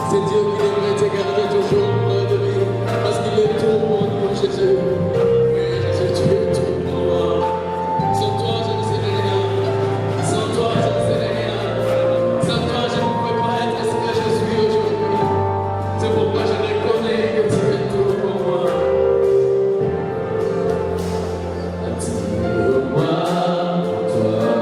C'est Dieu qui devrait te garder toujours près de lui, parce qu'il est tout pour nous, Jésus. Oui, Jésus, tu es tout pour moi. Sans toi, je ne serais rien. Sans toi, je ne serais rien. Sans toi, je ne pouvais pas être ce que je suis aujourd'hui. C'est pourquoi je reconnais que tu es tout pour moi. Attire-moi, toi.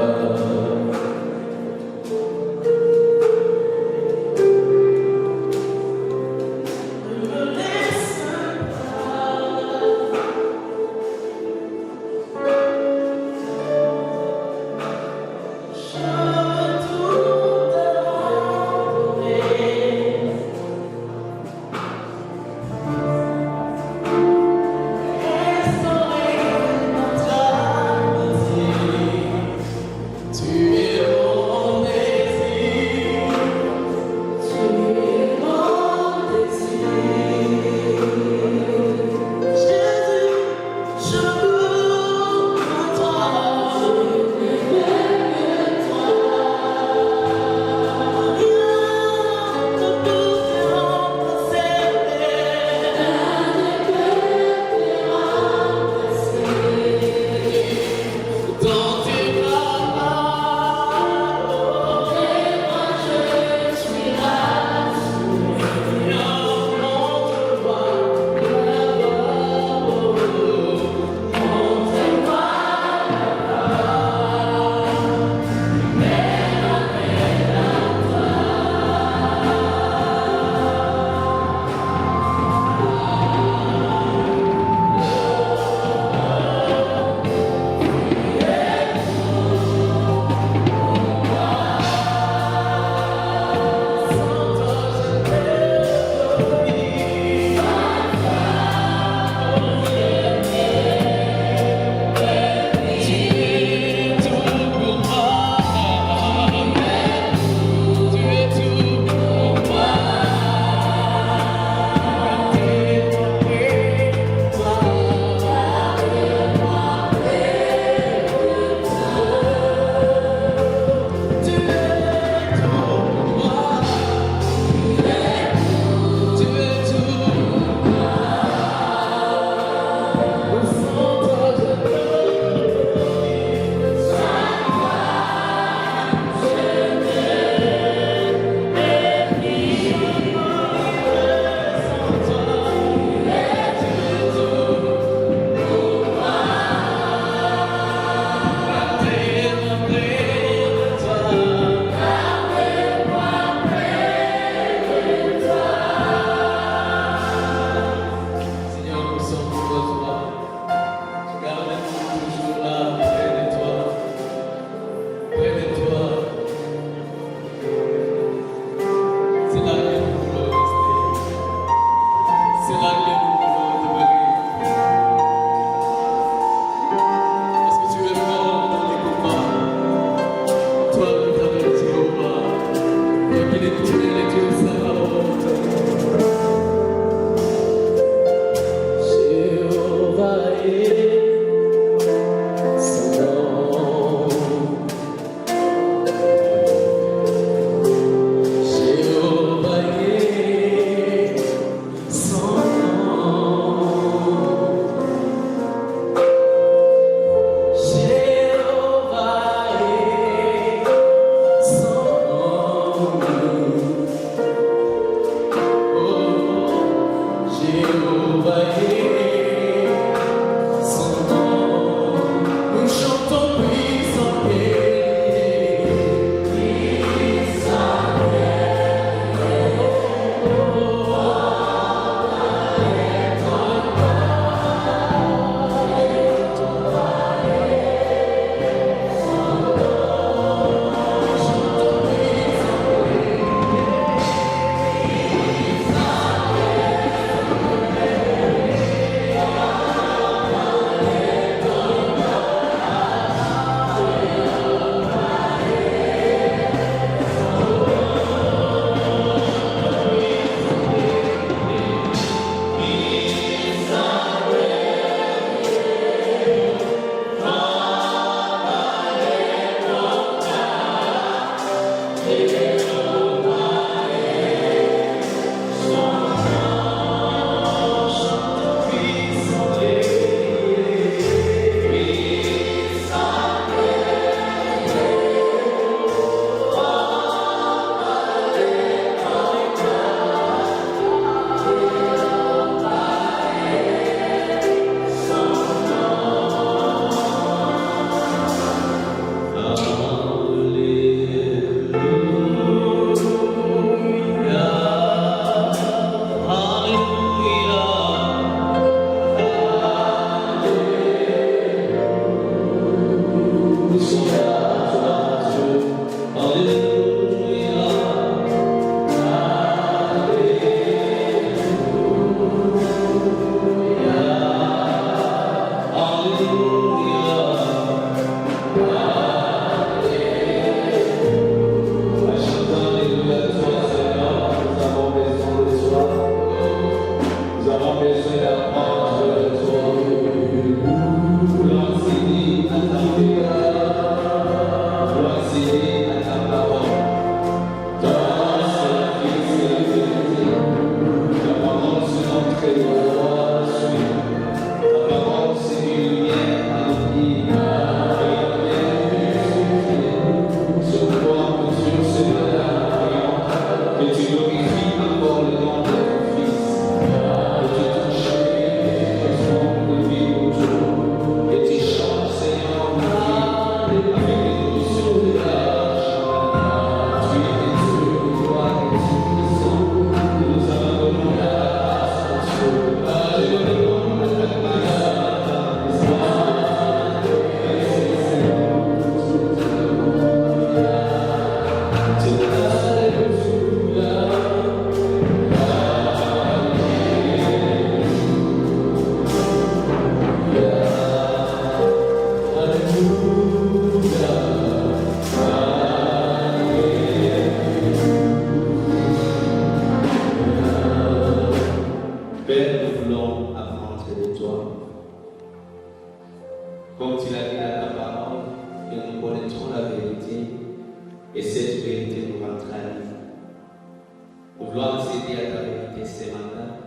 accéder à ta vérité ce matin.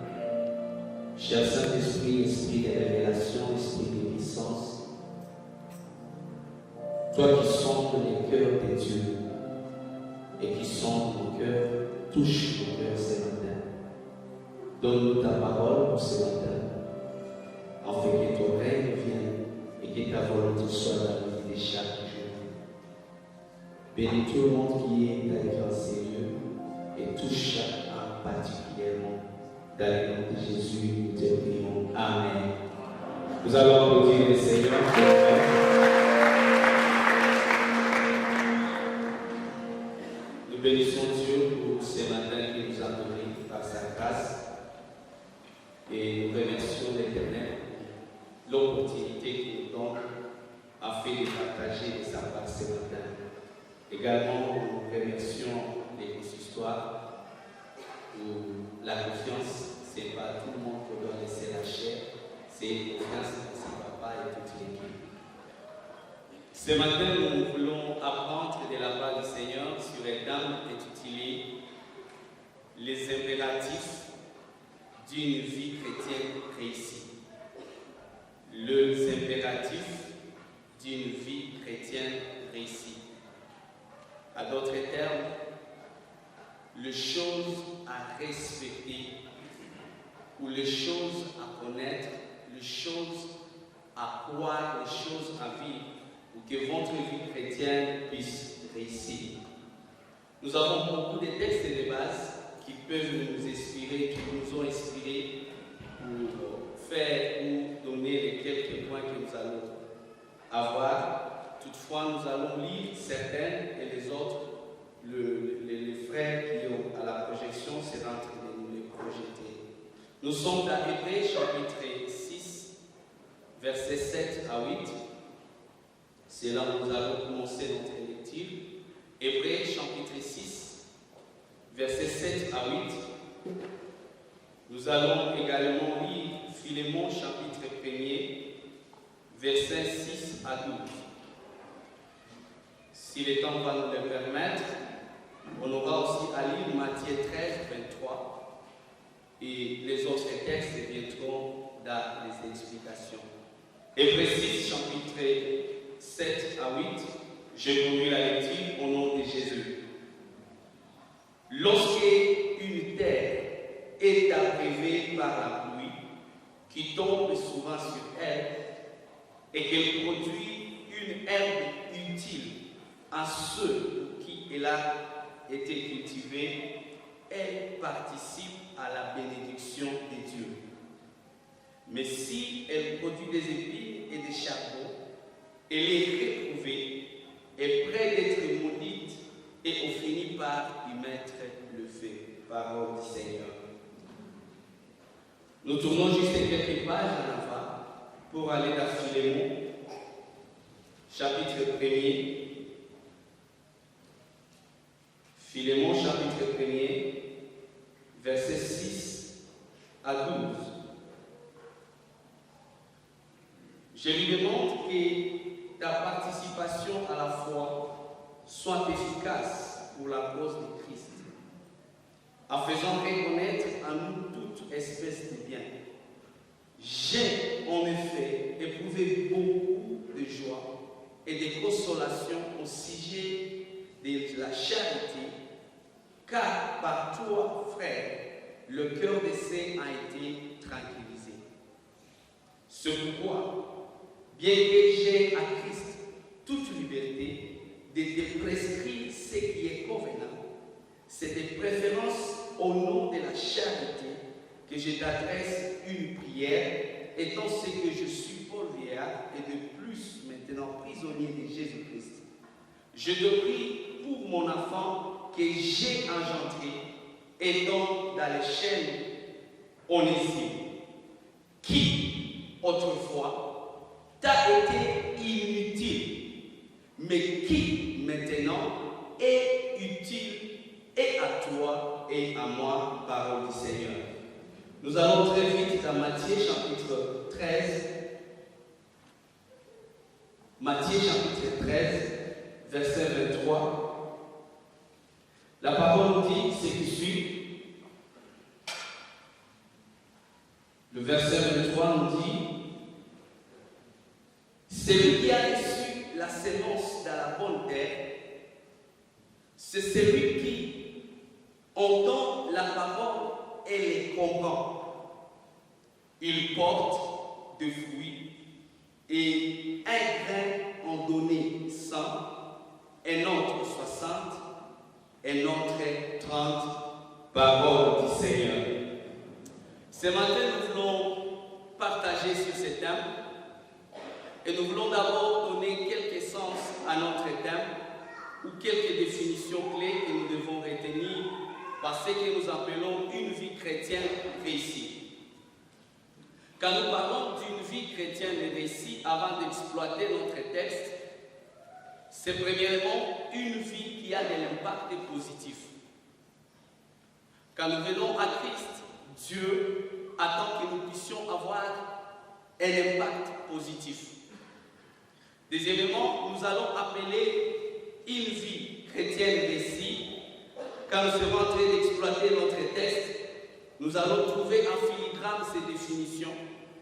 Cher Saint-Esprit, esprit de révélation, esprit de puissance, toi qui sondes les cœurs des dieux et qui sondes nos cœurs, touche nos cœurs ce matin. Donne-nous ta parole pour ce matin, afin que ton règne vienne et que ta volonté soit dans la vie de chaque jour. Bénis tout le monde qui est allé dans ces lieux et touche chacun particulièrement. Dans le nom de Jésus, nous te prions. Amen. Nous allons applaudir le Seigneur. Nous bénissons Dieu pour ce matin qui nous a donné par sa grâce et nous remercions l'Éternel pour l'opportunité qu'il nous donne afin de partager de sa part ce matin. Également, nous remercions les consistoires pour la confiance. Ce n'est pas tout le monde qui doit laisser la chair, c'est une confiance de son papa et toute l'équipe. Ce matin, nous voulons apprendre de la part du Seigneur sur les dames intitulées les impératifs d'une vie chrétienne réussie. Les impératifs d'une vie chrétienne réussie. À d'autres termes, les choses à respecter ou les choses à connaître, les choses à croire, les choses à vivre pour que votre vie chrétienne puisse réussir. Nous avons beaucoup de textes de base qui peuvent nous inspirer, qui nous ont inspirés pour faire ou donner les quelques points que nous allons avoir. Toutefois, nous allons lire certaines et les autres, les frères qui ont à la projection, c'est en train de nous les projeter. Nous sommes dans Hébreux chapitre 6, versets 7 à 8. C'est là où nous allons commencer notre lecture. Hébreux chapitre 6, versets 7 à 8. Nous allons également lire Philémon chapitre 1er, versets 6 à 12. Si le temps va nous le permettre, on aura aussi à lire Matthieu 13, 23 et les autres textes viendront dans les explications. Hébreux 6, chapitre 7 à 8, je conduis la lecture au nom de Jésus. Lorsque une terre est abreuvée par la pluie, qui tombe souvent sur elle, et qu'elle produit une herbe utile à ceux pour qui elle a été cultivée, elle participe à la bénédiction de Dieu. Mais si elle produit des épines et des charbons, elle est réprouvée, est près d'être maudite, et on finit par y mettre le feu. Parole du Seigneur. Nous tournons juste quelques pages en avant pour aller dans Philémon, chapitre 1er. Philémon, chapitre 1er, versets 6 à 12. Je lui demande que ta participation à la foi soit efficace pour la cause de Christ, en faisant reconnaître à nous toute espèce de bien. J'ai en effet éprouvé beaucoup de joie et de consolation au sujet de la charité, car par toi, frère, le cœur des saints a été tranquillisé. C'est pourquoi, bien que j'ai à Christ toute liberté de te prescrire ce qui est convenable, c'est de préférence au nom de la charité que je t'adresse une prière, étant ce que je suis Paul vieillard et de plus maintenant prisonnier de Jésus-Christ. Je te prie pour mon enfant que j'ai engendré, étant dans les chaînes Onésime, qui autrefois t'a été inutile, mais qui maintenant est utile et à toi et à moi, parole du Seigneur. Nous allons très vite dans Matthieu chapitre 13. Matthieu chapitre 13, verset 23. La parole dit ce qui suit. Le verset 23 nous dit, celui qui a reçu la sémence dans la bonne terre, c'est celui qui entend la parole et les comprend. Il porte des fruits et un grain en donné 100, un autre 60, un autre 30, parole du Seigneur. Ce matin, nous voulons partager sur ce thème et nous voulons d'abord donner quelques sens à notre thème ou quelques définitions clés que nous devons retenir par ce que nous appelons une vie chrétienne réussie. Quand nous parlons d'une vie chrétienne réussie, avant d'exploiter notre texte, c'est premièrement une vie qui a de l'impact positif. Quand nous venons à Christ, Dieu attend que nous puissions avoir un impact positif. Deuxièmement, nous allons appeler une vie chrétienne réussie. Quand nous serons en train d'exploiter notre texte, nous allons trouver en filigrane ces définitions,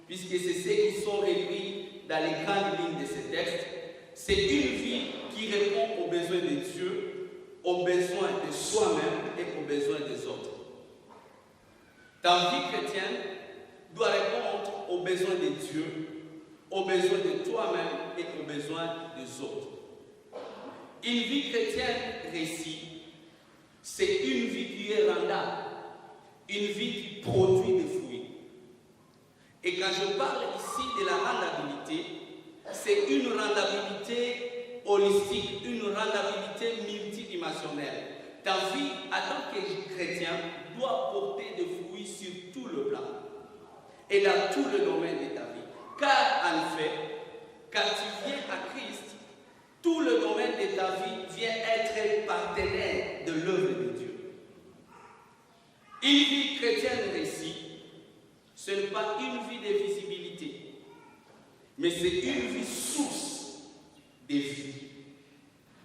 puisque c'est ce qui sont écrits dans les grandes lignes de ce texte. C'est une vie qui répond aux besoins de Dieu, aux besoins de soi-même et aux besoins des autres. Ta vie chrétienne doit répondre aux besoins de Dieu, aux besoins de toi-même et aux besoins des autres. Une vie chrétienne réussie, c'est une vie qui est rendable, une vie qui produit des fruits. Et quand je parle ici de la rendabilité, c'est une rendabilité holistique, une rendabilité multidimensionnelle. Ta vie, en tant que chrétien, doit porter des fruits sur tout le plan et dans tout le domaine de ta vie. Car en fait, quand tu viens à Christ, tout le domaine de ta vie vient être partenaire de l'œuvre de Dieu. Une vie chrétienne réussie, ce n'est pas une vie de visibilité, mais c'est une vie source de vie.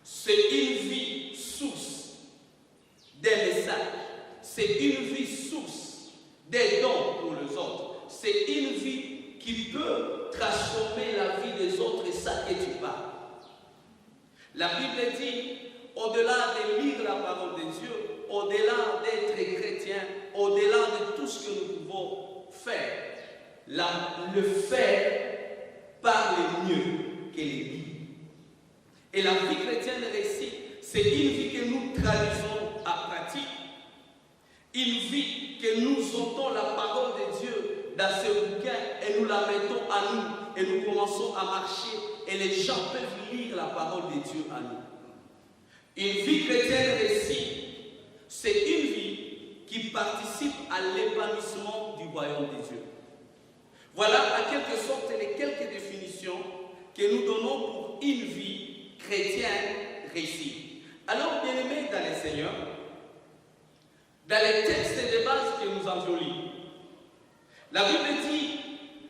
C'est une vie source des messages. C'est une vie source des dons pour les autres. C'est une vie qui peut transformer la vie des autres, et ça que tu parles. La Bible dit, au-delà de lire la parole de Dieu, au-delà d'être chrétien, au-delà de tout ce que nous pouvons faire, le faire parle mieux que les livres. Et la vie chrétienne réussie, c'est une vie que nous traduisons à pratique. Une vie que nous entendons la parole de Dieu dans ce bouquin et nous la mettons à nous et nous commençons à marcher et les gens peuvent lire la parole de Dieu à nous. Une vie chrétienne réussie, c'est une vie qui participe à l'épanouissement du royaume de Dieu. Voilà en quelque sorte les quelques définitions que nous donnons pour une vie chrétienne réussie. Alors, bien-aimés dans le Seigneur, dans les textes de base que nous avions lus, la Bible dit,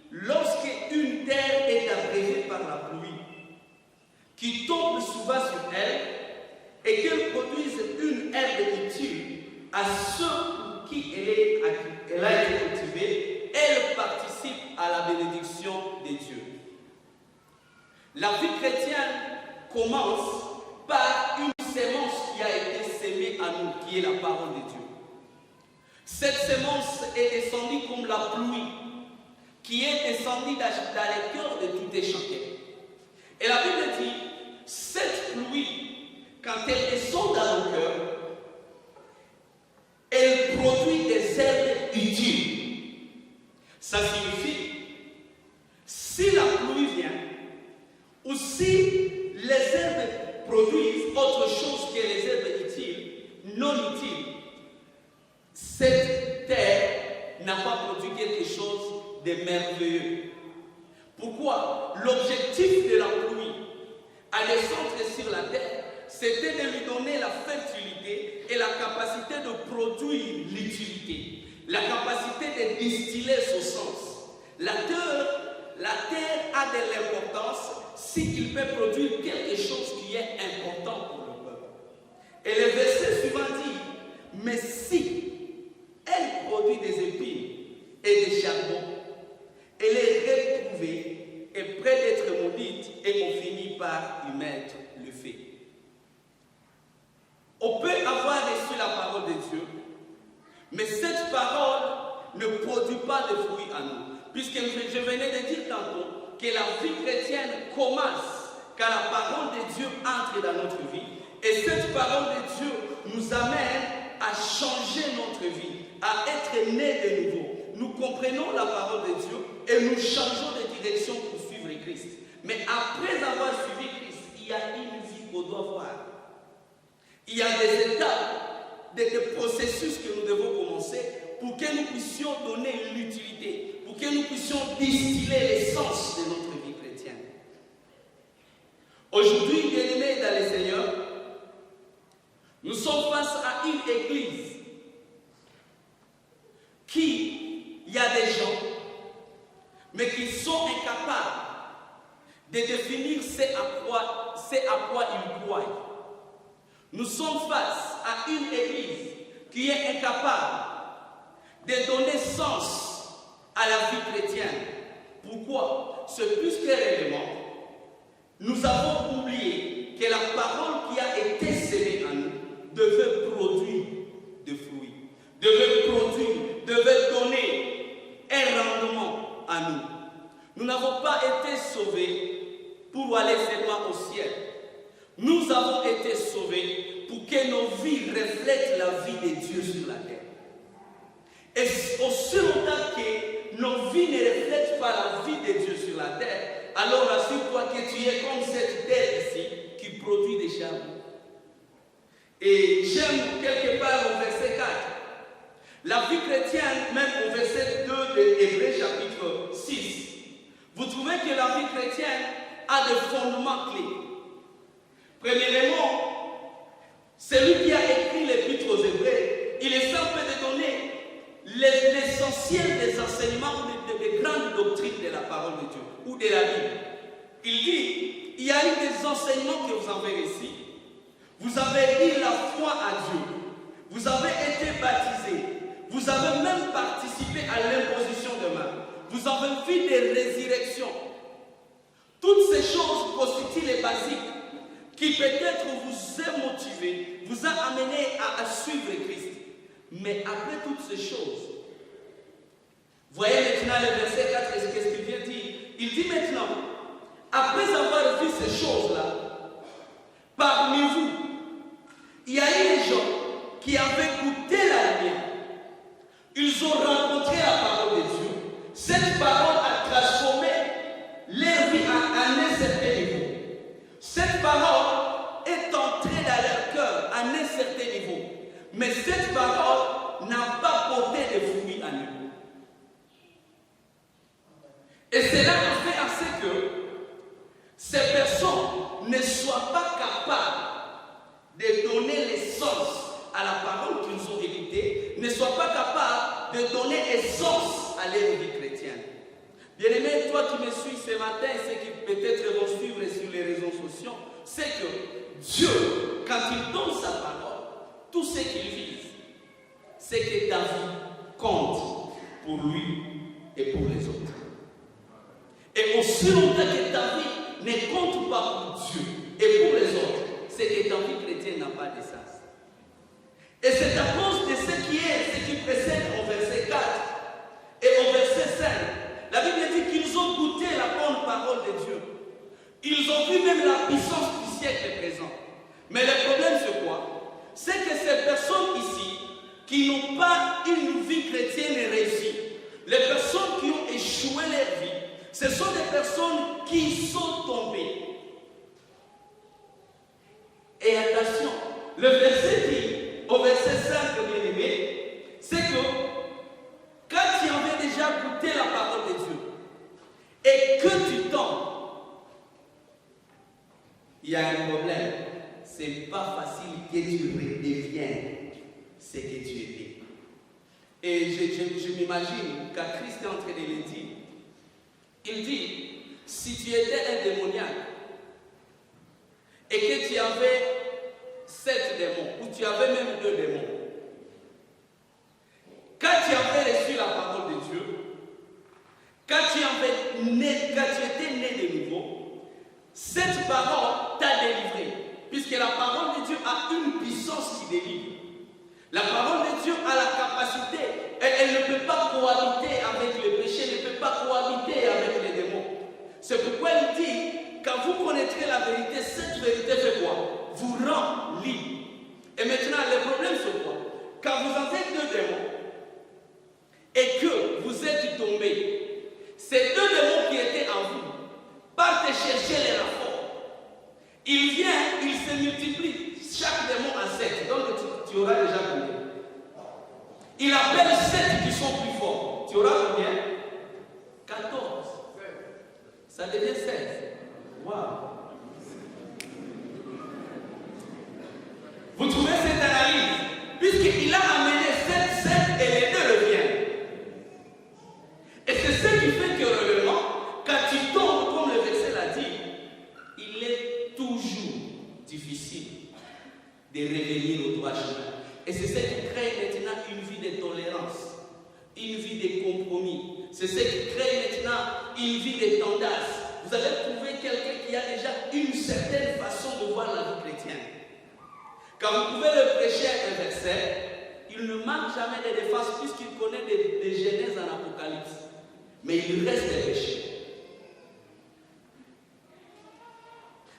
lorsque une terre est abreuvée par la pluie, qui tombe souvent sur elle, et qu'elle produise une herbe utile à ceux pour qui elle a été cultivée, elle participe à la bénédiction de Dieu. La vie chrétienne commence par une sémence qui a été sémée à nous, qui est la parole de Dieu. Cette sémence est descendue comme la pluie, qui est descendue dans les cœurs de tout un chacun. Et la Bible dit, cette pluie, quand elle descend dans nos cœurs, elle produit des herbes utiles. Ça signifie, si la pluie vient, ou si les herbes produisent autre chose que les herbes utiles, non utiles, cette terre n'a pas produit quelque chose de merveilleux. Pourquoi? L'objectif de la pluie à descendre sur la terre, c'était de lui donner la fertilité et la capacité de produire l'utilité, la capacité de distiller son sens. La terre a de l'importance s'il peut produire quelque chose qui est important pour le peuple. Et le verset suivant dit, mais si elle produit des épines et des charbons, ne produit pas de fruits à nous. Puisque je venais de dire tantôt que la vie chrétienne commence quand la parole de Dieu entre dans notre vie. Et cette parole de Dieu nous amène à changer notre vie, à être nés de nouveau. Nous comprenons la parole de Dieu et nous changeons de direction pour suivre Christ. Mais après avoir suivi Christ, il y a une vie qu'on doit voir. Il y a des étapes, des processus que nous devons commencer pour que nous puissions donner l'utilité, pour que nous puissions distiller l'essence de notre vie chrétienne. Aujourd'hui, bien-aimés dans le Seigneur, nous sommes face à une église qui, il y a des gens, mais qui sont incapables de définir ce à quoi ils croient. Nous sommes face à une église qui est incapable de donner sens à la vie chrétienne. Pourquoi? C'est plus que réellement, nous avons oublié que la parole qui a été sémée en nous devait produire des fruits, devait donner un rendement à nous. Nous n'avons pas été sauvés pour aller seulement au ciel. Nous avons été sauvés pour que nos vies reflètent la vie de Dieu sur la terre. Et aussi longtemps que nos vies ne reflètent pas la vie de Dieu sur la terre, alors assure-toi que tu es comme cette terre ici qui produit des charbons. Et j'aime quelque part au verset 4. La vie chrétienne, même au verset 2 de Hébreux chapitre 6, vous trouvez que la vie chrétienne a des fondements clés. Premièrement, celui qui a écrit l'épître aux Hébreux, il est simple de donner l'essentiel des enseignements, des grandes doctrines de la parole de Dieu ou de la Bible. Il dit, il y a eu des enseignements que vous avez ici. Vous avez eu la foi à Dieu. Vous avez été baptisés. Vous avez même participé à l'imposition de main. Vous avez vu des résurrections. Toutes ces choses constituent les basiques qui peut-être vous a motivé, vous a amené à suivre Christ. Mais après toutes ces choses, voyez maintenant le verset 4, qu'est-ce qu'il vient dire? Il dit maintenant, après avoir vu ces choses-là, parmi vous, il y a eu des gens qui avaient goûté la lumière. Ils ont rencontré la parole de Dieu. Cette parole a transformé leur vie à un certain niveau. Cette parole est entrée dans leur cœur à un certain niveau. Mais cette parole n'a pas porté de fruits à nous. Et cela a fait à ce que ces personnes ne soient pas capables de donner l'essence à la parole qu'ils ont écoutée, ne soient pas capables de donner essence à leur vie chrétienne. Bien-aimé, toi qui me suis ce matin, ceux qui peut-être vont suivre sur les réseaux sociaux, c'est que Dieu, quand il donne sa parole, tout ce qu'il vise, c'est que ta vie compte pour lui et pour les autres. Et aussi longtemps que ta vie ne compte pas pour Dieu et pour les autres, c'est que ta vie chrétienne n'a pas de sens. Et c'est à cause de ce qui précède au verset 4 et au verset 5. La Bible dit qu'ils ont goûté la bonne parole de Dieu. Ils ont vu même la puissance du siècle présent. Mais le problème c'est quoi? C'est que ces personnes ici, qui n'ont pas une vie chrétienne réussie, les personnes qui ont échoué leur vie, ce sont des personnes qui sont tombées. Et attention, le verset dit, au verset 5, bien aimé, c'est que quand tu avais déjà goûté la parole de Dieu et que tu tombes, il y a un problème. C'est pas facile que tu redeviennes ce que tu étais. Et je m'imagine quand Christ est en train de le dire, il dit, si tu étais un démoniaque et que tu avais 7 démons, ou tu avais même 2 démons, quand tu avais reçu la parole de Dieu, quand tu étais né de nouveau, cette parole t'a délivré, puisque la parole de Dieu a une puissance qui délivre. La parole de Dieu a la capacité, elle ne peut pas cohabiter avec le péché, ne peut pas cohabiter avec les démons. C'est pourquoi il dit, quand vous connaîtrez la vérité, cette vérité fait quoi? Vous rend libre. Et maintenant, le problème c'est quoi? Quand vous avez deux démons et que vous êtes tombés, ces deux démons qui étaient en vous partent chercher les rapports. Ils viennent, ils se multiplient. Chaque démon a 7. Donc tu auras déjà combien? Il appelle 7 qui sont plus forts. Tu auras combien? 14. Ça devient 16. Waouh! Vous trouvez cette analyse? Puisqu'il a amené 7 et les deux reviennent. Et c'est ce qui fait que réellement, quand tu tombes, comme le verset l'a dit, il est toujours difficile de revenir au droit chemin. Et c'est ce qui crée maintenant une vie de tolérance, une vie de compromis. C'est ce qui crée maintenant une vie de tendance. Vous allez trouver quelqu'un qui a déjà une certaine façon de voir la vie chrétienne. Quand vous pouvez le prêcher un verset, il ne manque jamais de défense puisqu'il connaît des genèses en Apocalypse. Mais il reste des péchés.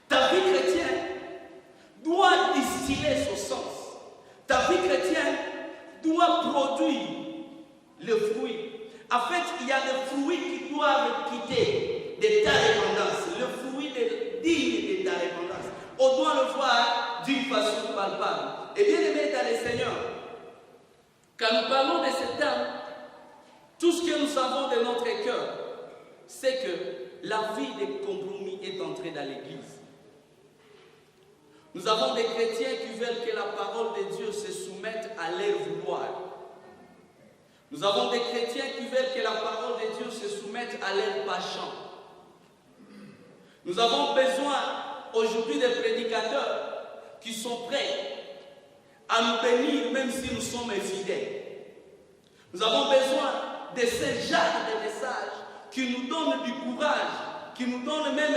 Ta vie chrétienne doit distiller son sens. Ta vie chrétienne doit produire le fruit. En fait, il y a des fruits qui doivent quitter de ta dépendance. Le fruit digne de ta dépendance. On doit le voir d'une façon palpable. Et bien aimé dans le Seigneur, quand nous parlons de cet homme, tout ce que nous savons de notre cœur, c'est que la vie de compromis est entrée dans l'Église. Nous avons des chrétiens qui veulent que la parole de Dieu se soumette à leur vouloir. Nous avons des chrétiens qui veulent que la parole de Dieu se soumette à leur passion. Nous avons besoin aujourd'hui des prédicateurs qui sont prêts à nous bénir même si nous sommes infidèles. Nous avons besoin de ce genre de messages qui nous donnent du courage, qui nous donnent même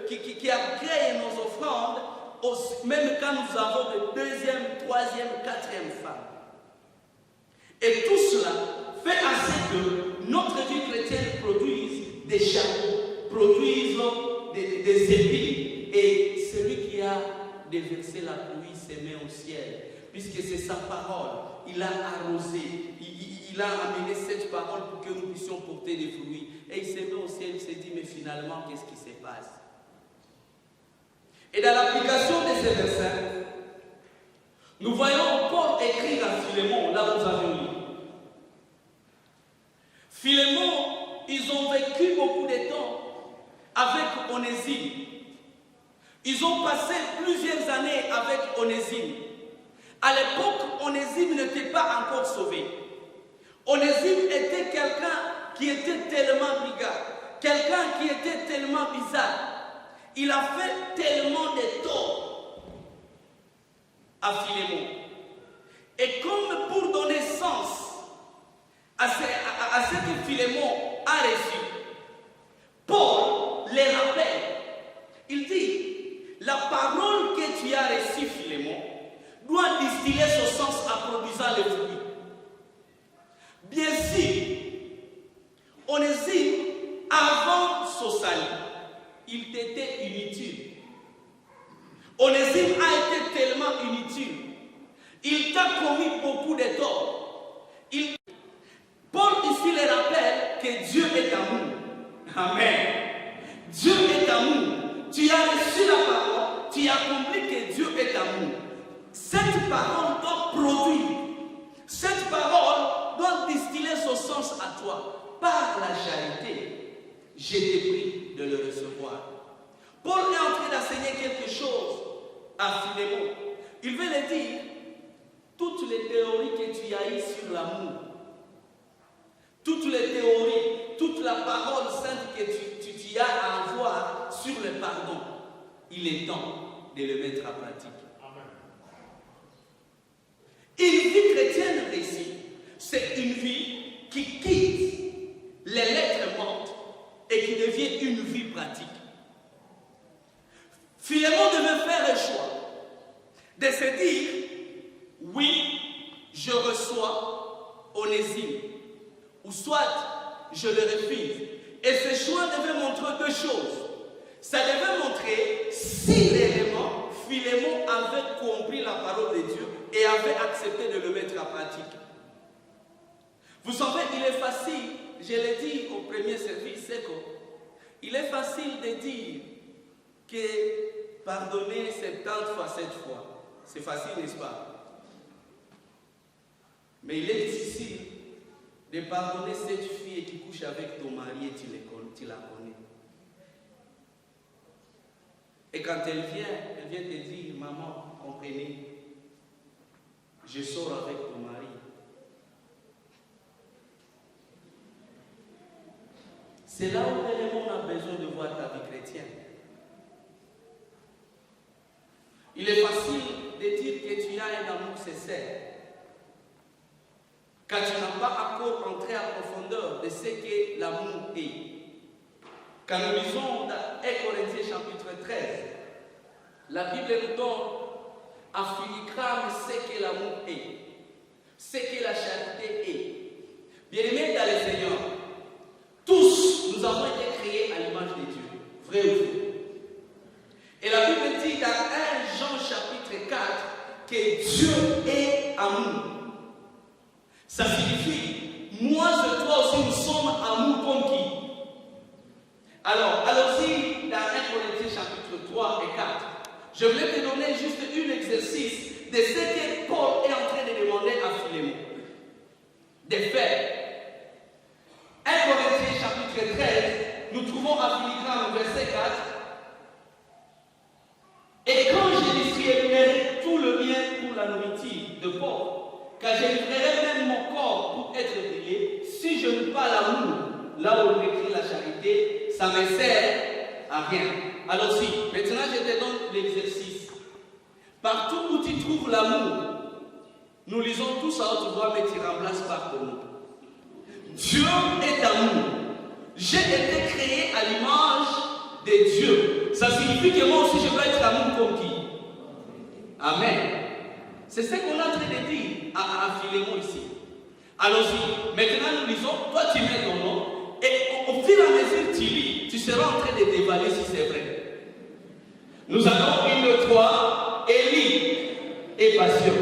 qui agréent nos offrandes, même quand nous avons de deuxième, troisième, quatrième femme. Et tout cela fait en sorte que notre vie chrétienne produise des chameaux, produise des épis. Et celui qui a déversé la pluie se met au ciel, puisque c'est sa parole. Il a arrosé, il a amené cette parole pour que nous puissions porter des fruits. Et il se met au ciel, il se dit, mais finalement, qu'est-ce qui se passe? Et dans l'application de ces versets, nous voyons Paul écrire à Philémon, là où nous avions lu. Philémon, ils ont vécu beaucoup de temps avec Onésime. Ils ont passé plusieurs années avec Onésime. À l'époque, Onésime n'était pas encore sauvé. Onésime était quelqu'un qui était tellement brigard, quelqu'un qui était tellement bizarre. Il a fait tellement de tort à Philémon. Et comme pour donner sens à ce que Philémon a reçu, Paul les rappelle. Il dit, la parole que tu as reçue, Philémon, doit distiller son sens en produisant les fruits. Bien sûr, Onésime, avant son salut, il était inutile. Onésime a été tellement inutile. Il t'a commis beaucoup de torts. Paul ici les rappelle que Dieu est amour. Amen. Dieu est amour. Tu as reçu la parole, tu as compris que Dieu est amour. Cette parole doit produire. Cette parole doit distiller son sens à toi. Par la charité, je t'ai prie de le recevoir. Paul est en train d'enseigner quelque chose à Philémon. Il veut lui dire, toutes les théories que tu as eues sur l'amour, toutes les théories, toute la parole sainte que tu as à avoir sur le pardon, il est temps de le mettre en pratique. Amen. Une vie chrétienne réussie, c'est une vie qui quitte les lettres mortes et qui devient une vie pratique. Philémon devait faire le choix de se dire, oui, je reçois Onésime, soit je le refuse. Et ce choix devait montrer deux choses. Ça devait montrer si réellement Philémon avait compris la parole de Dieu et avait accepté de le mettre en pratique. Vous savez, il est facile, je l'ai dit au premier service, c'est qu'il est facile de dire que pardonner 70 fois 7 fois, c'est facile, n'est-ce pas? Mais il est difficile de pardonner cette fille qui couche avec ton mari et tu la connais. Et quand elle vient te dire, maman, comprenez, je sors avec ton mari. C'est là où réellement on a besoin de voir ta vie chrétienne. Il est facile de dire que tu as un amour sincère. Quand tu n'as pas encore entré en profondeur de ce que l'amour est. Quand nous lisons dans 1 Corinthiens chapitre 13, la Bible nous donne en filigrane ce que l'amour est, ce que la charité est. Bien-aimés dans le Seigneur, tous nous avons été créés à l'image de Dieu. Vrai ou faux? Et la Bible dit dans 1 Jean chapitre 4 que Dieu est amour. Ça signifie, moi et toi aussi nous sommes amour comme qui? Alors, allons-y dans 1 Corinthiens chapitre 3 et 4. Je voulais te donner juste un exercice de ce que Paul est en train de demander à Philémon. De faire. 1 Corinthiens chapitre 13, nous trouvons à filigrane verset 4. Et quand je distribuerai tout le bien pour la nourriture de pauvres, car je livrerai même mon corps pour être brûlé, si je n'ai pas l'amour, là où on écrit la charité, ça ne me sert à rien. Alors si, maintenant je te donne l'exercice. Partout où tu trouves l'amour, nous lisons tous à haute voix, mais tu remplaces par ton nom. Dieu est amour. J'ai été créé à l'image de Dieu. Ça signifie que moi aussi je dois être amour comme qui? Amen. C'est ce qu'on est en train de dire à Philémon ici. Allons-y. Maintenant nous lisons, toi tu mets ton nom, et au fur et à mesure que tu lis, tu seras en train de dévaler si c'est vrai. Nous avons une 3, Élie et passion.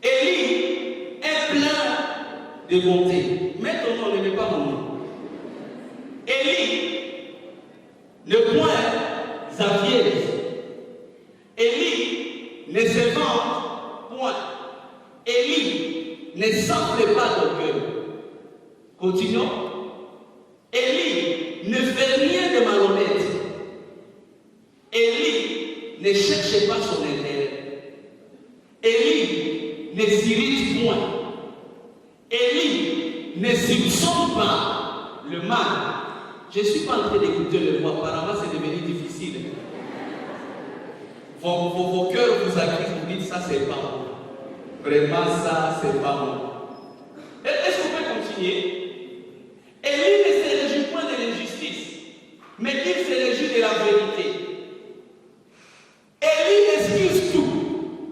Élie est plein de bonté. Mets ton nom, ne mets pas mon nom. Élie ne point zaviez. Élie ne se vante point. Élie ne s'enfle pas d'orgueil. Continuons. Élie ne fait rien de malhonnête. Élie ne cherche pas son intérêt. Élie ne s'irrite point. Élie ne soupçonne pas le mal. Je ne suis pas en train d'écouter le voix. Apparemment, c'est devenu difficile. Vos cœurs vous accusent, vous dites ça, c'est pas bon. Vraiment, ça, c'est pas bon. Est-ce qu'on peut continuer? Élie ne se réjouit point de l'injustice, mais il se réjouit de la vérité. Élie excuse tout.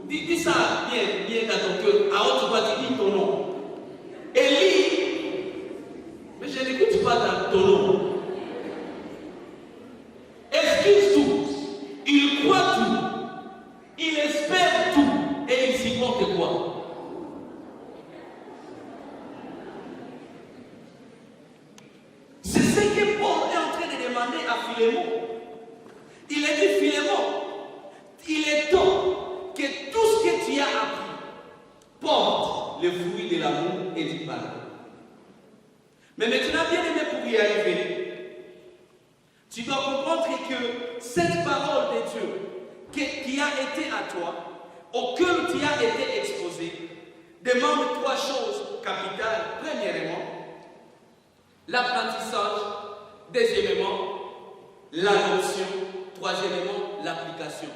Dis ça bien dans ton cœur. À haute voix, tu dis ton nom. Élie, mais je n'écoute pas dans ton nom. Excuse tout. Il croit tout. Il espère tout. Et il supporte quoi? C'est ce que Paul est en train de demander à Philémon. Il a dit, Philémon, il est temps que tout ce que tu as appris porte le fruit de l'amour et du pardon. Mais maintenant, bien aimé, pour y arriver, tu dois comprendre que cette parole de Dieu qui a été à toi, auquel tu as été exposé, demande 3 choses capitales. Premièrement, l'apprentissage. Deuxièmement, l'adoption. Troisièmement, l'application.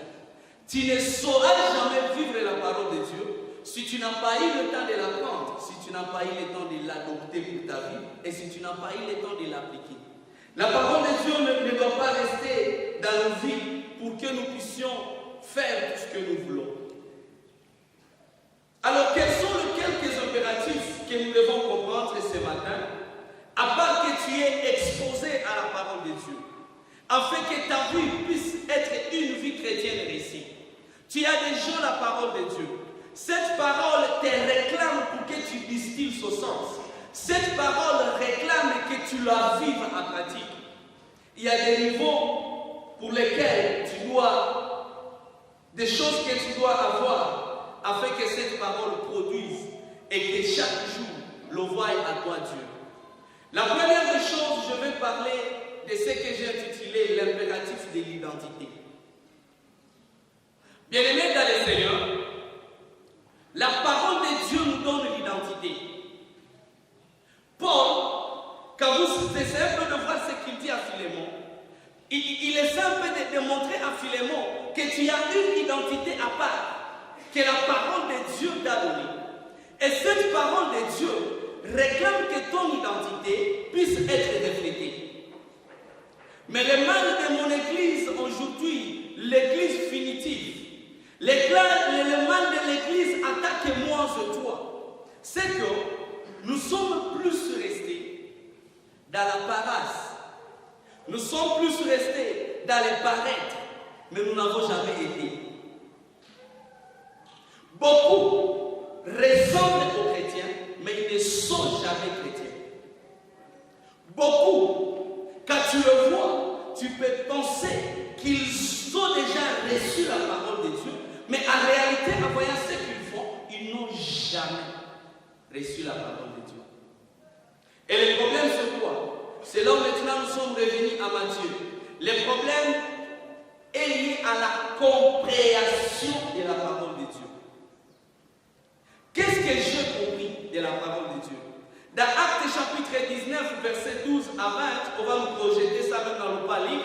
Tu ne sauras jamais vivre la parole de Dieu si tu n'as pas eu le temps de l'apprendre, si tu n'as pas eu le temps de l'adopter pour ta vie et si tu n'as pas eu le temps de l'appliquer. La parole de Dieu ne doit pas rester dans nos vies pour que nous puissions faire tout ce que nous voulons. Alors, quels sont les quelques impératifs que nous devons comprendre matin, à part que tu es exposé à la parole de Dieu, afin que ta vie puisse être une vie chrétienne réussie. Tu as déjà la parole de Dieu. Cette parole te réclame pour que tu distilles son sens. Cette parole réclame que tu la vives en pratique. Il y a des niveaux pour lesquels tu dois, des choses que tu dois avoir afin que cette parole produise et que chaque jour le voie à toi Dieu. La première des choses, je vais parler de ce que j'ai intitulé l'impératif de l'identité. Bien-aimés dans le Seigneur, la parole de Dieu nous donne l'identité. Paul, quand vous essayez un peu de voir ce qu'il dit à Philémon, il essaie un peu de démontrer à Philémon que tu as une identité à part, que la parole de Dieu t'a donnée. Et cette parole de Dieu réclame que ton identité puisse être reflétée. Mais le mal de mon église aujourd'hui, l'église finitive, le mal de l'église attaque moi sur toi, c'est que nous sommes plus restés dans la paresse. Nous sommes plus restés dans les paraîtres, mais nous n'avons jamais été. Beaucoup ressemblent aux chrétiens, mais ils ne sont jamais chrétiens. Beaucoup, quand tu le vois, tu peux penser qu'ils ont déjà reçu la parole de Dieu, mais en réalité, en voyant ce qu'ils font, ils n'ont jamais reçu la parole de Dieu. Et le problème, c'est quoi? C'est là où maintenant nous sommes revenus à Matthieu. Le problème est lié à la compréhension de la parole de Dieu. Qu'est-ce que j'ai compris de la parole de Dieu? Dans Actes chapitre 19, verset 12 à 20, on va nous projeter ça même dans le palier.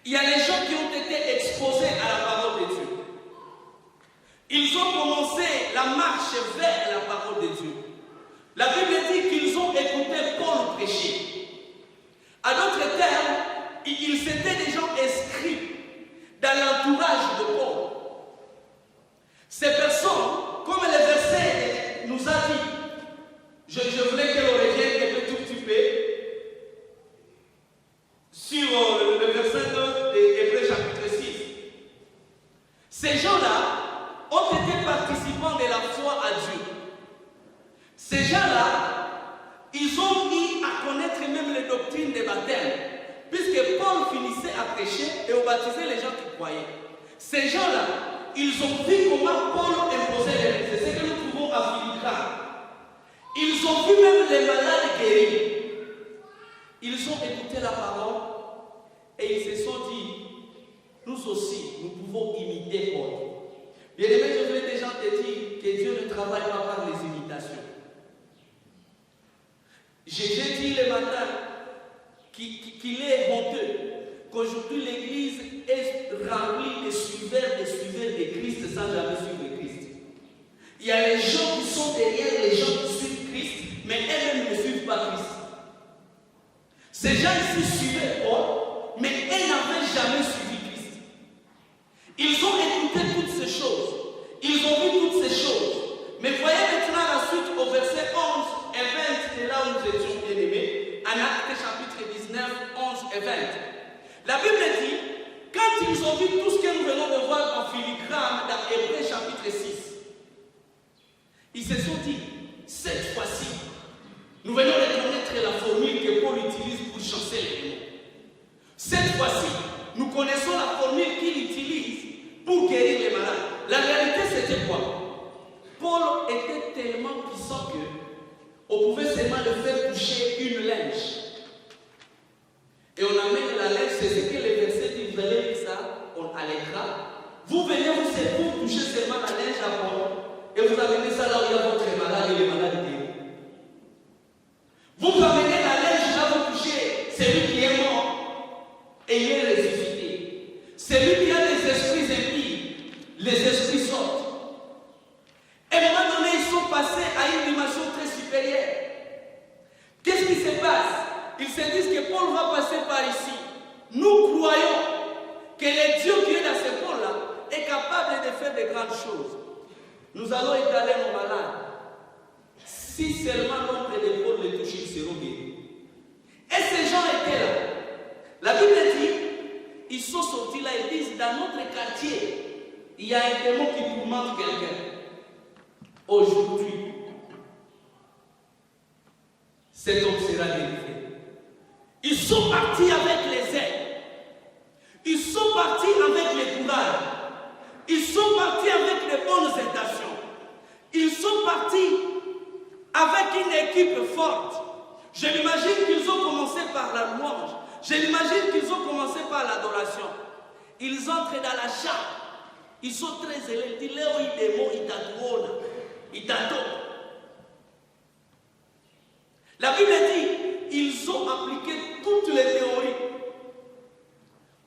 Il y a les gens qui ont été exposés à la parole de Dieu. Ils ont commencé la marche vers la parole de Dieu. La Bible dit qu'ils ont écouté Paul prêcher. À d'autres termes, ils s'étaient déjà inscrits dans l'entourage de Paul. Ces personnes, comme le verset nous a dit, je voulais qu'elle revienne un tout petit peu sur le verset 2 d'Hébreux chapitre 6. Ces gens-là ont été participants de la foi à Dieu. Ces gens-là, ils ont mis à connaître même les doctrines des baptêmes, puisque Paul finissait à prêcher et à baptiser les gens qui croyaient. Ces gens-là, ils ont vu comment Paul imposait les rites. C'est ce que nous trouvons à Philippe. Ils ont vu même les malades guéris. Ils ont écouté la parole et ils se sont dit, nous aussi, nous pouvons imiter Paul. Bien aimé, je voulais déjà te dire que Dieu ne travaille pas par les imitations. J'ai dit le matin qu'il est honteux qu'aujourd'hui l'Église est remplie de suiveurs de Christ sans jamais suivre Christ. Il y a les gens qui sont derrière les gens qui suivent Christ, mais eux-mêmes ne suivent pas Christ. Ces gens ici suivaient Paul, mais eux n'avaient jamais suivi Christ. Ils ont écouté toutes ces choses. Ils ont vu toutes ces choses. Mais voyez maintenant la suite au verset 11 et 20, c'est là où nous étions bien aimés, en Actes chapitre 19, 11 et 20. La Bible dit, quand ils ont vu tout ce que nous venons de voir en filigrane dans Hébreux chapitre 6, ils se sont dit, cette fois-ci, nous venons de connaître la formule que Paul utilise pour chasser les démons. Cette fois-ci, nous connaissons la formule qu'il utilise pour guérir les malades. La réalité, c'était quoi? Paul était tellement puissant qu'on pouvait seulement le faire toucher une linge. Et on amène la linge, c'est ce que les versets disent, vous allez lire ça à l'écran. Vous venez vous toucher seulement la linge à Paul, et vous amenez ça là où il y a votre malade et les malades guéris. Vous amenez la linge là, vous touchez celui qui est mort, et il est ressuscité. Celui qui a des esprits impies, les esprits sortent. Et à un moment donné, ils sont passés à une dimension très supérieure. Qu'est-ce qui se passe? Ils se disent que Paul va passer par ici. Nous croyons que le Dieu qui est dans ce Paul-là est capable de faire de grandes choses. Nous allons étaler nos malades. Si seulement nombre de quartier, il y a un démon qui tourmente quelqu'un. Aujourd'hui, cet homme sera délivré. Ils sont partis avec les ailes. Ils sont partis avec les courages. Ils sont partis avec les bonnes intentions. Ils sont partis avec une équipe forte. Je l'imagine qu'ils ont commencé par la louange. Je l'imagine qu'ils ont commencé par l'adoration. Ils entrent dans la chambre. Ils sont très zélés. Ils disent, Léo, il démon, il t'adore. Il t'adore. La Bible dit, ils ont appliqué toutes les théories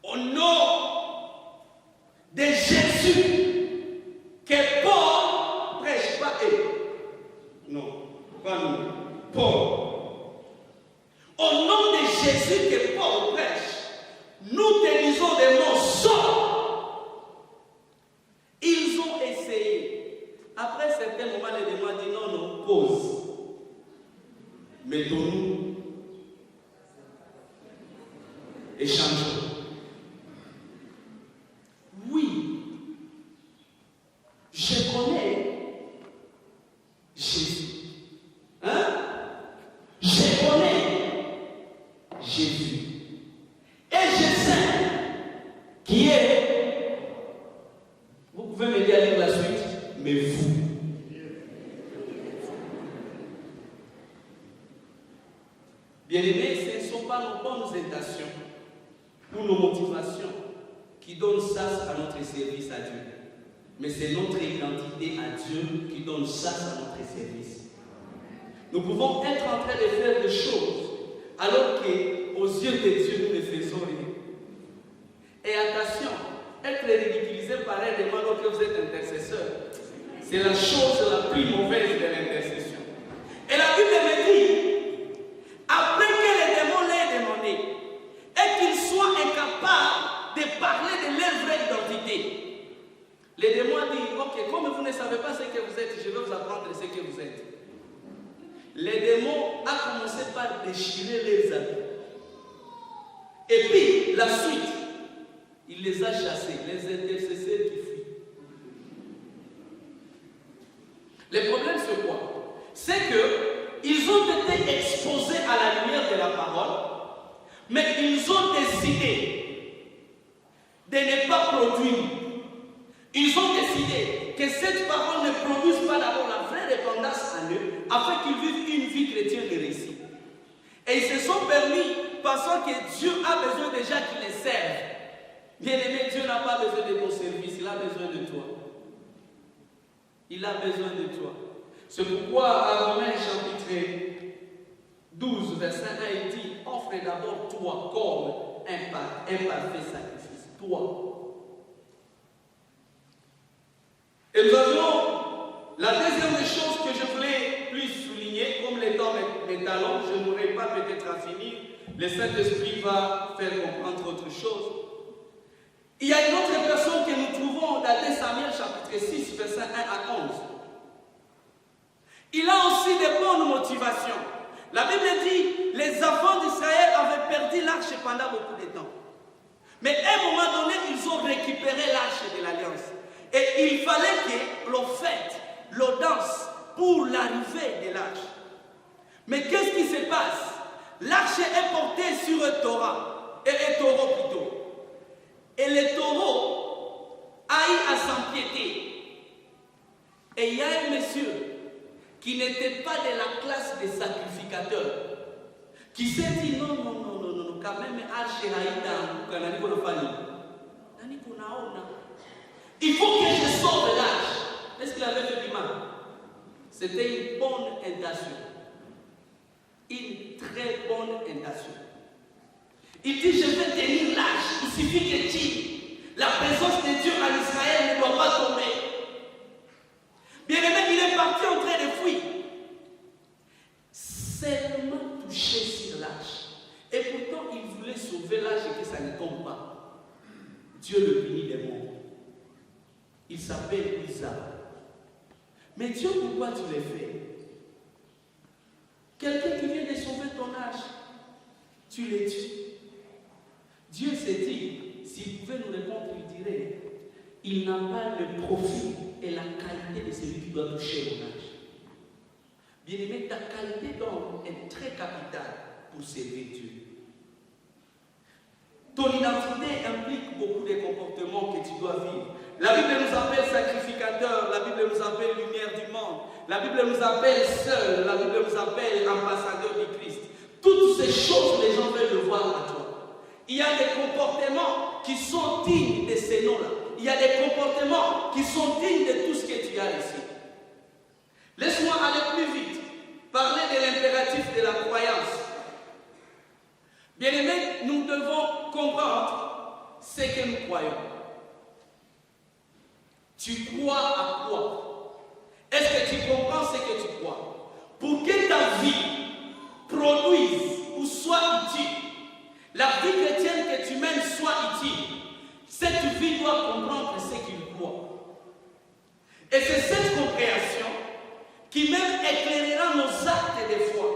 au nom de Jésus que Paul prêche, pas eux. Non, pas nous. Paul. Au nom de Jésus que Paul prêche, nous te disons des mots sorts. Ils ont essayé. Après certains moments, les démons ont dit non, pause. Mettons-nous, échangeons. Oui, je connais Jésus. Hein? Je connais Jésus. Et je sais qui est. Vous pouvez m'aider à lire la suite, mais vous. Bien-aimés, ce ne sont pas nos bonnes intentions ou nos motivations qui donnent sens à notre service à Dieu. Mais c'est notre identité à Dieu qui donne sens à notre service. Nous pouvons être en train de faire des choses alors qu'aux yeux de Dieu, nous ne faisons rien. Et attention, être ridiculisé par un démon alors que vous êtes intercesseur, c'est la chose la plus mauvaise de l'intercession. Et la Bible me dit, après que les démons l'aient demandé, et qu'ils soient incapables de parler de leur vraie identité, les démons disent, ok, comme vous ne savez pas ce que vous êtes, je vais vous apprendre ce que vous êtes. Les démons ont commencé par déchirer les habits. Et puis, la suite, il les a chassés, les intercesseurs qui fuient. Le problème, c'est quoi? C'est qu'ils ont été exposés à la lumière de la parole, mais ils ont décidé de ne pas produire. Ils ont décidé que cette parole ne produise pas d'abord la vraie dépendance en eux, afin qu'ils vivent une vie chrétienne de récit. Et ils se sont permis, pensant que Dieu a besoin déjà qu'ils les servent. Bien-aimé, Dieu n'a pas besoin de ton service, il a besoin de toi. Il a besoin de toi. C'est pourquoi à Romains chapitre 12, verset 1, il dit, offre d'abord toi comme un parfait sacrifice. Toi. Et nous avions la deuxième des choses que je voulais plus souligner, comme les temps m'étalons, je n'aurai pas peut-être à finir, le Saint-Esprit va faire comprendre autre chose. Il y a une autre personne que nous trouvons dans 2 Samuel chapitre 6, verset 1 à 11. Il a aussi des bonnes motivations. La Bible dit, les enfants d'Israël avaient perdu l'arche pendant beaucoup de temps. Mais à un moment donné, ils ont récupéré l'arche de l'Alliance. Et il fallait que l'on fête, l'on danse pour l'arrivée de l'arche. Mais qu'est-ce qui se passe? L'arche est portée sur un taureau, plutôt. Et le taureau a eu à s'empiéter. Et il y a un monsieur qui n'était pas de la classe des sacrificateurs, qui s'est dit non, quand même, il faut que je sauve l'arche. Est-ce qu'il avait fait du mal? C'était une bonne intention. Une très bonne intention. Il dit, je vais tenir l'arche. Il suffit que la présence de Dieu en Israël ne doit pas tomber. Bien aimé, il est parti en train de fuir. Seulement touché sur l'arche. Et pourtant, il voulait sauver l'arche et que ça ne tombe pas. Dieu le punit des morts. Il s'appelle Isa. Mais Dieu, pourquoi tu l'as fait? Quelqu'un qui vient de sauver ton arche, tu les tues. Dieu s'est dit, s'il pouvait nous répondre, il dirait, il n'a pas le profil et la qualité de celui qui doit toucher mon âge. Bien-aimé, ta qualité d'homme est très capitale pour servir Dieu. Ton identité implique beaucoup de comportements que tu dois vivre. La Bible nous appelle sacrificateurs, la Bible nous appelle lumière du monde, la Bible nous appelle seuls, la Bible nous appelle ambassadeurs du Christ. Toutes ces choses, les gens veulent le voir à toi. Il y a des comportements qui sont dignes de ces noms-là. Il y a des comportements qui sont dignes de tout ce que tu as ici. Laisse-moi aller plus vite. Parler de l'impératif de la croyance. Bien-aimés, nous devons comprendre ce que nous croyons. Tu crois à quoi? Est-ce que tu comprends ce que tu crois? Pour que ta vie produise ou soit utile, la vie chrétienne que tu mènes soit utile, cette vie doit comprendre ce qu'il croit. Et c'est cette compréhension qui même éclairera nos actes de foi.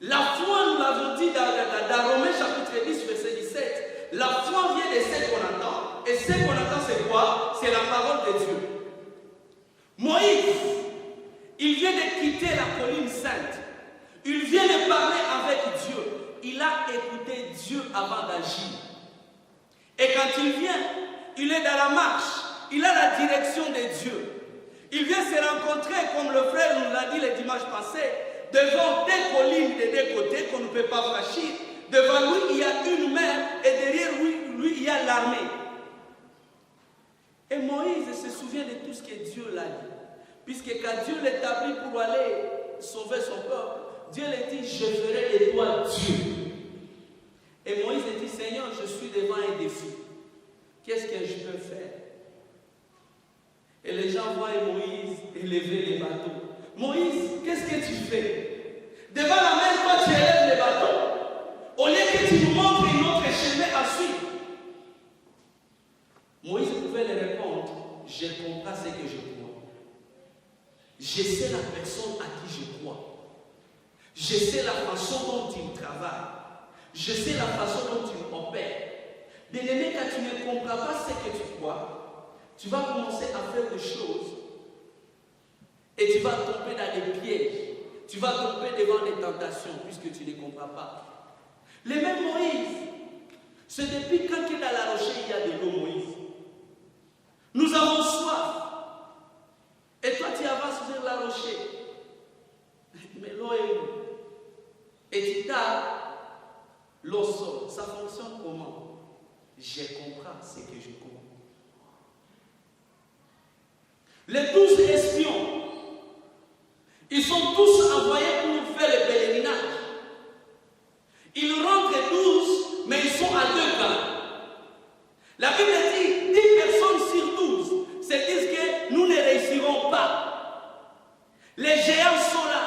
La foi, nous l'avons dit dans Romains chapitre 10, verset 17, la foi vient de ce qu'on entend. Et ce qu'on entend, c'est quoi? C'est la parole de Dieu. Moïse, il vient de quitter la colline sainte. Il vient de parler avec Dieu. Il a écouté Dieu avant d'agir. Et quand il vient, il est dans la marche. Il a la direction de Dieu. Il vient se rencontrer, comme le frère nous l'a dit le dimanche passé, devant des collines de deux côtés qu'on ne peut pas franchir. Devant lui, il y a une mer et derrière lui, il y a l'armée. Et Moïse se souvient de tout ce que Dieu l'a dit. Puisque quand Dieu l'établit pour aller sauver son peuple, Dieu lui dit, je ferai de toi Dieu. Et Moïse dit, Seigneur, je suis devant un défi. Qu'est-ce que je peux faire? Et les gens voient Moïse élever les bateaux. Moïse, qu'est-ce que tu fais? Devant la mer, toi tu élèves les bateaux. Au lieu que tu nous montres une autre chemin à suivre. Moïse pouvait lui répondre, je comprends ce que je crois. Je sais la personne à qui je crois. Je sais la façon dont il travaille. Je sais la façon dont il opère. Bien-aimé, quand tu ne comprends pas ce que tu crois, tu vas commencer à faire des choses et tu vas tomber dans des pièges. Tu vas tomber devant des tentations puisque tu ne comprends pas. Le même Moïse, c'est depuis quand il est dans la rocher, il y a de l'eau, Moïse. Nous avons soif. Et toi, tu avances vers la rocher. Mais l'eau est où? Et tu tapes, l'eau sort. Ça fonctionne comment? Je comprends ce que je crois. Les 12 espions, ils sont tous envoyés pour faire le pèlerinage. Ils rentrent 12, mais ils sont à 2 camps. La Bible dit 10 personnes sur 12 se disent que nous ne réussirons pas. Les géants sont là.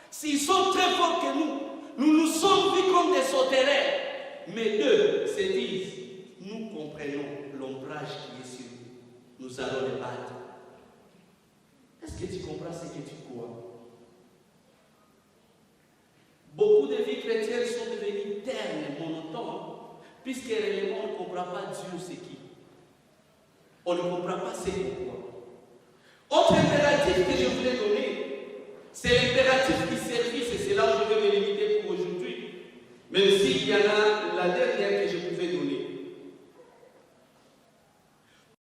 S'ils sont très forts que nous sommes vus comme des sauterelles. Mais eux se disent, nous comprenons l'ombrage qui est sur nous. Nous allons les battre. Est-ce que tu comprends ce que tu crois? Beaucoup de vies chrétiennes sont devenues ternes, monotones, puisque réellement on ne comprend pas Dieu c'est qui. On ne comprend pas ce qu'on croit. Autre impératif que je voulais donner, c'est l'impératif du service, et c'est là où je vais me limiter pour aujourd'hui, même s'il y en a la dernière que je pouvais donner.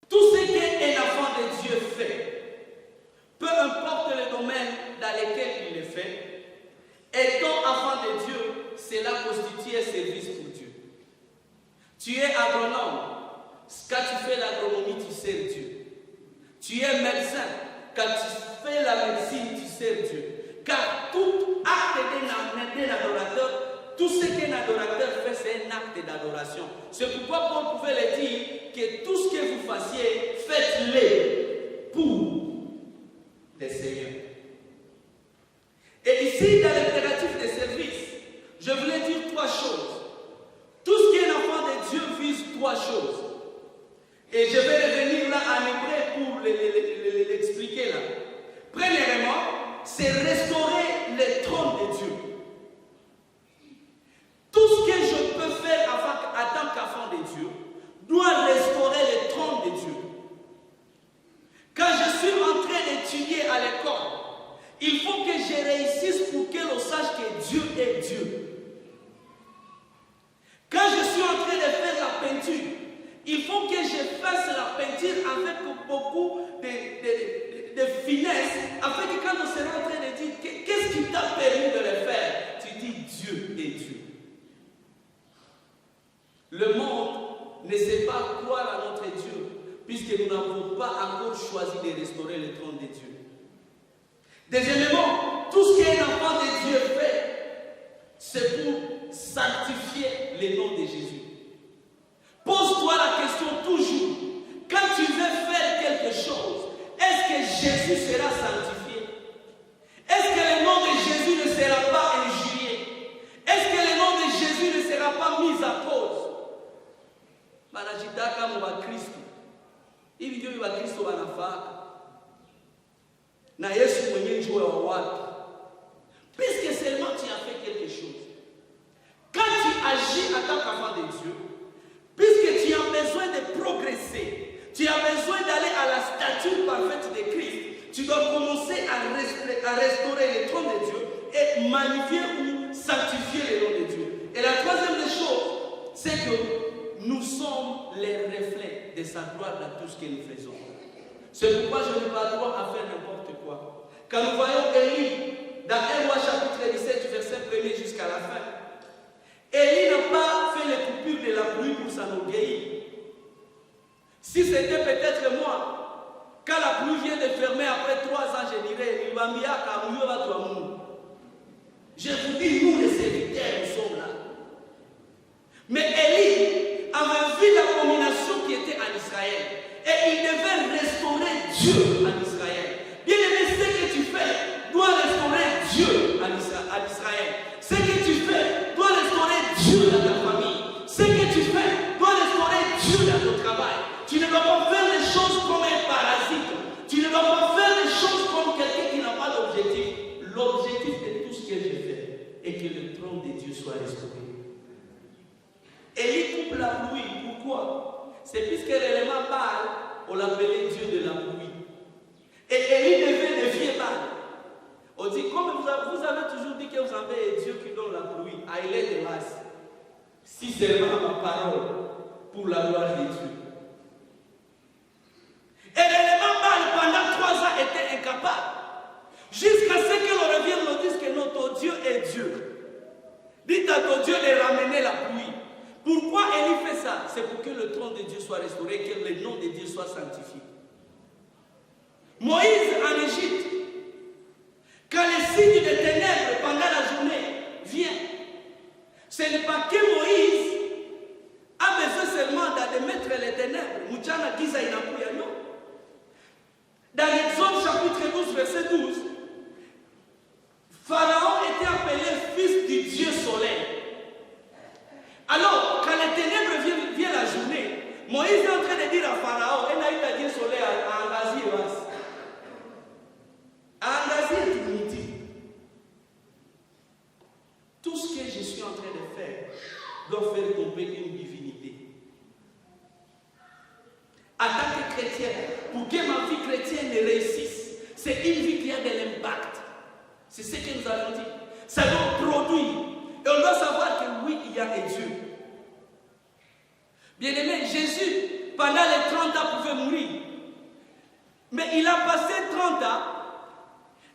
Tout ce qu'un enfant de Dieu fait, peu importe le domaine dans lequel il le fait, étant enfant de Dieu, cela constitue un service pour Dieu. Tu es agronome, quand tu fais l'agronomie, tu sers Dieu. Tu es médecin, quand tu fais la médecine, tu sers Dieu. Car tout acte d'un adorateur, tout ce qu'un adorateur fait, c'est un acte d'adoration. C'est pourquoi Paul pouvait le dire que tout ce que vous fassiez, faites-le pour le Seigneur. Et ici, dans l'impératif de service, je voulais dire 3 choses. Tout ce qui est enfant de Dieu vise 3 choses. Et je vais revenir là en hébreu pour l'expliquer là. Premièrement, c'est restaurer le trône de Dieu. Tout ce que je peux faire en tant qu'enfant de Dieu doit restaurer le trône de réussisse pour que l'on sache que Dieu est Dieu. Quand je suis en train de faire la peinture, il faut que je fasse la peinture avec beaucoup de finesse, afin que quand on sera en train de dire qu'est-ce qui t'a permis de le faire, tu dis Dieu est Dieu. Le monde ne sait pas croire à notre Dieu, puisque nous n'avons pas encore choisi de restaurer le trône de Dieu. Deuxièmement, tout ce qu'un enfant de Dieu fait, c'est pour sanctifier le nom de Jésus. Pose-toi la question toujours, quand tu veux faire quelque chose, est-ce que Jésus sera sanctifié? Est-ce que le nom de Jésus ne sera pas injurié? Est-ce que le nom de Jésus ne sera pas mis à cause? Manajitaka mwa Kristo. Hivi ndio wa Kristo wanafaka. Na Yesu mwenyewe njoo wa watu. Puisque seulement tu as fait quelque chose. Quand tu agis en tant qu'enfant de Dieu, puisque tu as besoin de progresser, tu as besoin d'aller à la stature parfaite de Christ, tu dois commencer à restaurer le trône de Dieu et magnifier ou sanctifier le nom de Dieu. Et la troisième des choses, c'est que nous sommes les reflets de sa gloire dans tout ce que nous faisons. C'est pourquoi je n'ai pas le droit à faire n'importe quoi. Quand nous voyons Élie, dans 1 Roi chapitre 17, verset 1er jusqu'à la fin, Élie n'a pas fait les coupures de la pluie pour s'enorgueillir. Si c'était peut-être moi, quand la pluie vient de fermer après 3 ans, je dirais, je vous dis, nous les serviteurs, nous sommes là. Mais Élie avait vu l'abomination qui était en Israël. Et il devait restaurer Dieu en Israël. Bien aimé, ce que tu fais doit restaurer Dieu en Israël. Ce que tu fais doit restaurer Dieu dans ta famille. Ce que tu fais doit restaurer Dieu dans ton travail. Tu ne dois pas faire les choses comme un parasite. Tu ne dois pas faire les choses comme quelqu'un qui n'a pas d'objectif. L'objectif de tout ce que je fais est que le trône de Dieu soit restauré. Élie coupe la pluie. Pourquoi? C'est puisque l'élément Baal, on l'appelait Dieu de la pluie. Et Élie devait défier Baal. On dit, comme vous avez toujours dit que vous avez Dieu qui donne la pluie, à il est de masse. Si seulement ma parole pour la gloire de Dieu. Et l'élément Baal, pendant 3 ans, était incapable. Jusqu'à ce que l'on revienne, on dise que notre Dieu est Dieu. Dites à ton Dieu de ramener la pluie. Pourquoi Élie fait ça? C'est pour que le trône de Dieu soit restauré, que le nom de Dieu soit sanctifié. Moïse en Égypte, quand les signes de ténèbres pendant la journée viennent, ce n'est pas que Moïse a besoin seulement d'admettre les ténèbres. Mouchana Giza inakuya, non. Dans l'Exode chapitre 12, verset 12, Pharaon était appelé fils du Dieu soleil. Alors, quand les ténèbres viennent la journée, Moïse est en train de dire à Pharaon, il a eu à Dieu soleil à Angazi et Vas. Angazi est inutile. Tout ce que je suis en train de faire doit faire tomber une divinité. En tant que chrétien, pour que ma vie chrétienne réussisse, c'est une vie qui a de l'impact. C'est ce que nous avons dit. Ça doit produire. Et on doit savoir que oui, il y a un Dieu. Bien-aimé, Jésus, pendant les 30 ans, pouvait mourir. Mais il a passé 30 ans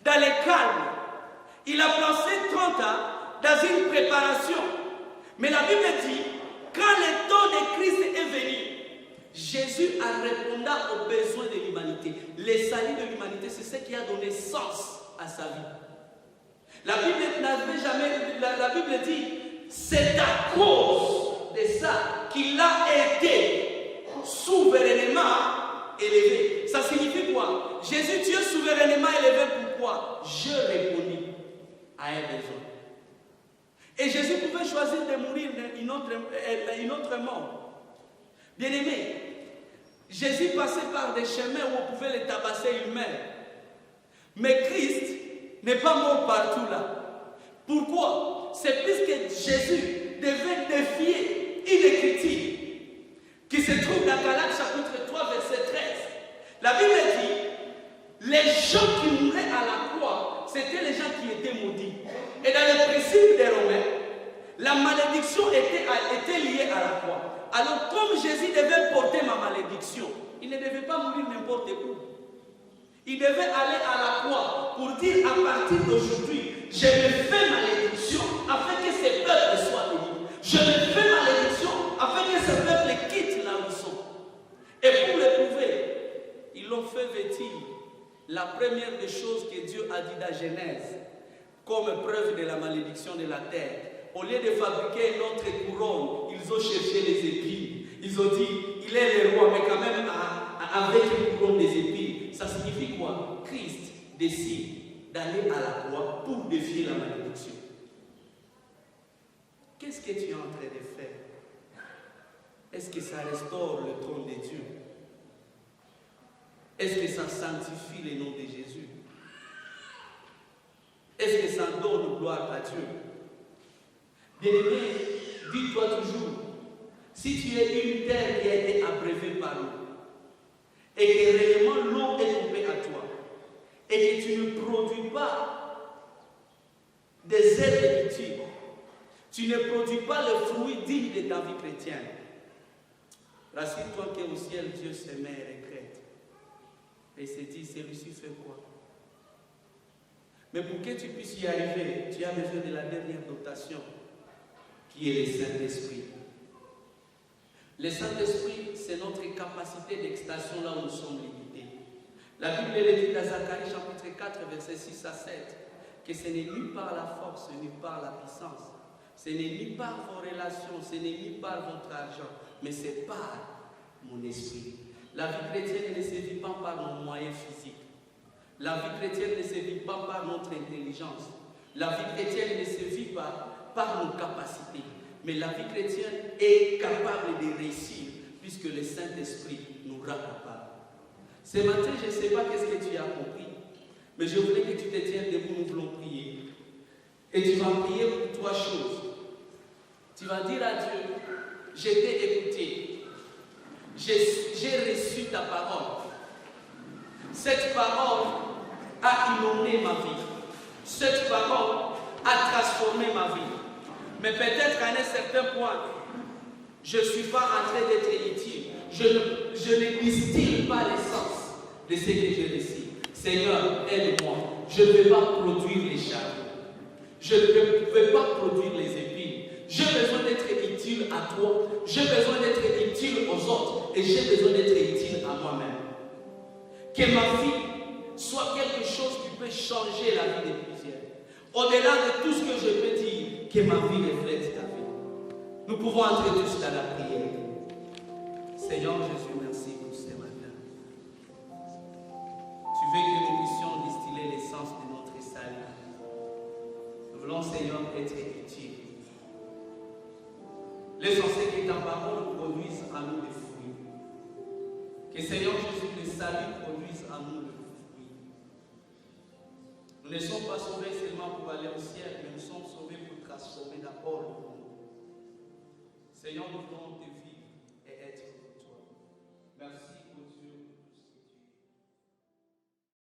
dans le calme. Il a passé 30 ans dans une préparation. Mais la Bible dit, quand le temps de Christ est venu, Jésus a répondu aux besoins de l'humanité. Le salut de l'humanité, c'est ce qui a donné sens à sa vie. La Bible n'avait jamais, la Bible dit, c'est à cause de ça qu'il a été souverainement élevé. Ça signifie quoi? Jésus, tu es souverainement élevé. Pourquoi? Je répondis à un besoin. Et Jésus pouvait choisir de mourir une autre mort. Bien-aimé, Jésus passait par des chemins où on pouvait les tabasser une main. Mais Christ n'est pas mort partout là. Pourquoi? C'est puisque Jésus devait défier une écriture qui se trouve dans Galates chapitre 3 verset 13. La Bible dit, les gens qui mouraient à la croix, c'était les gens qui étaient maudits. Et dans les principes des Romains, la malédiction était liée à la croix. Alors comme Jésus devait porter ma malédiction, il ne devait pas mourir n'importe où. Il devait aller à la croix pour dire à partir d'aujourd'hui, je me fais malédiction afin que ces peuples soient bénis. Je me fais malédiction afin que ces peuples quittent la leçon. Et pour le prouver, ils l'ont fait vêtir la première des choses que Dieu a dit dans Genèse, comme preuve de la malédiction de la terre. Au lieu de fabriquer une autre couronne, ils ont cherché les épines. Ils ont dit, il est le roi, mais quand même avec une couronne des épines. Ça signifie quoi? Christ décide d'aller à la croix pour défier la malédiction. Qu'est-ce que tu es en train de faire? Est-ce que ça restaure le trône de Dieu? Est-ce que ça sanctifie le nom de Jésus? Est-ce que ça donne gloire à Dieu? Bien-aimé, dis-toi toujours, si tu es une terre qui a été abreuvée par l'eau, et que réellement l'eau est tombée à toi, et que tu ne produis pas des herbes utiles, tu ne produis pas le fruit digne de ta vie chrétienne, rassure-toi qu'au ciel, Dieu s'aimait et regrette. Et se dit, celui-ci fait quoi? Mais pour que tu puisses y arriver, tu as besoin de la dernière dotation, qui est le Saint-Esprit. Le Saint-Esprit, c'est notre capacité d'extension là où nous sommes limités. La Bible le dit dans Zacharie chapitre 4, versets 6 à 7, que ce n'est ni par la force, ni par la puissance, ce n'est ni par vos relations, ce n'est ni par votre argent, mais c'est par mon esprit. La vie chrétienne ne se vit pas par nos moyens physiques. La vie chrétienne ne se vit pas par notre intelligence. La vie chrétienne ne se vit pas par nos capacités. Mais la vie chrétienne est capable de réussir puisque le Saint-Esprit nous rend capable. Ce matin, je ne sais pas qu'est-ce que tu as compris, mais je voulais que tu te tiennes debout, nous voulons prier. Et tu vas prier pour trois choses. Tu vas dire à Dieu, je t'ai écouté. J'ai reçu ta parole. Cette parole a inondé ma vie. Cette parole a transformé ma vie. Mais peut-être qu'à un certain point, je ne suis pas en train d'être utile. Je ne distille pas l'essence de ce que j'ai reçu. Seigneur, aide-moi. Je ne vais pas produire les charbons. Je ne vais pas produire les épines. J'ai besoin d'être utile à toi. J'ai besoin d'être utile aux autres. Et j'ai besoin d'être utile à moi-même. Que ma vie soit quelque chose qui peut changer la vie de plusieurs. Au-delà de tout ce que je peux dire, que ma vie reflète ta vie. Nous pouvons entrer tous dans la prière. Seigneur Jésus, merci pour ce matin. Tu veux que nous puissions distiller l'essence de notre salut. Nous voulons, Seigneur, être utiles. L'essentiel que ta parole produise en nous des fruits. Que Seigneur Jésus, le salut produise en nous le fruit. Nous ne sommes pas sauvés seulement pour aller au ciel, mais nous sommes sauvés pour transformer d'abord le monde. Seigneur, nous voulons te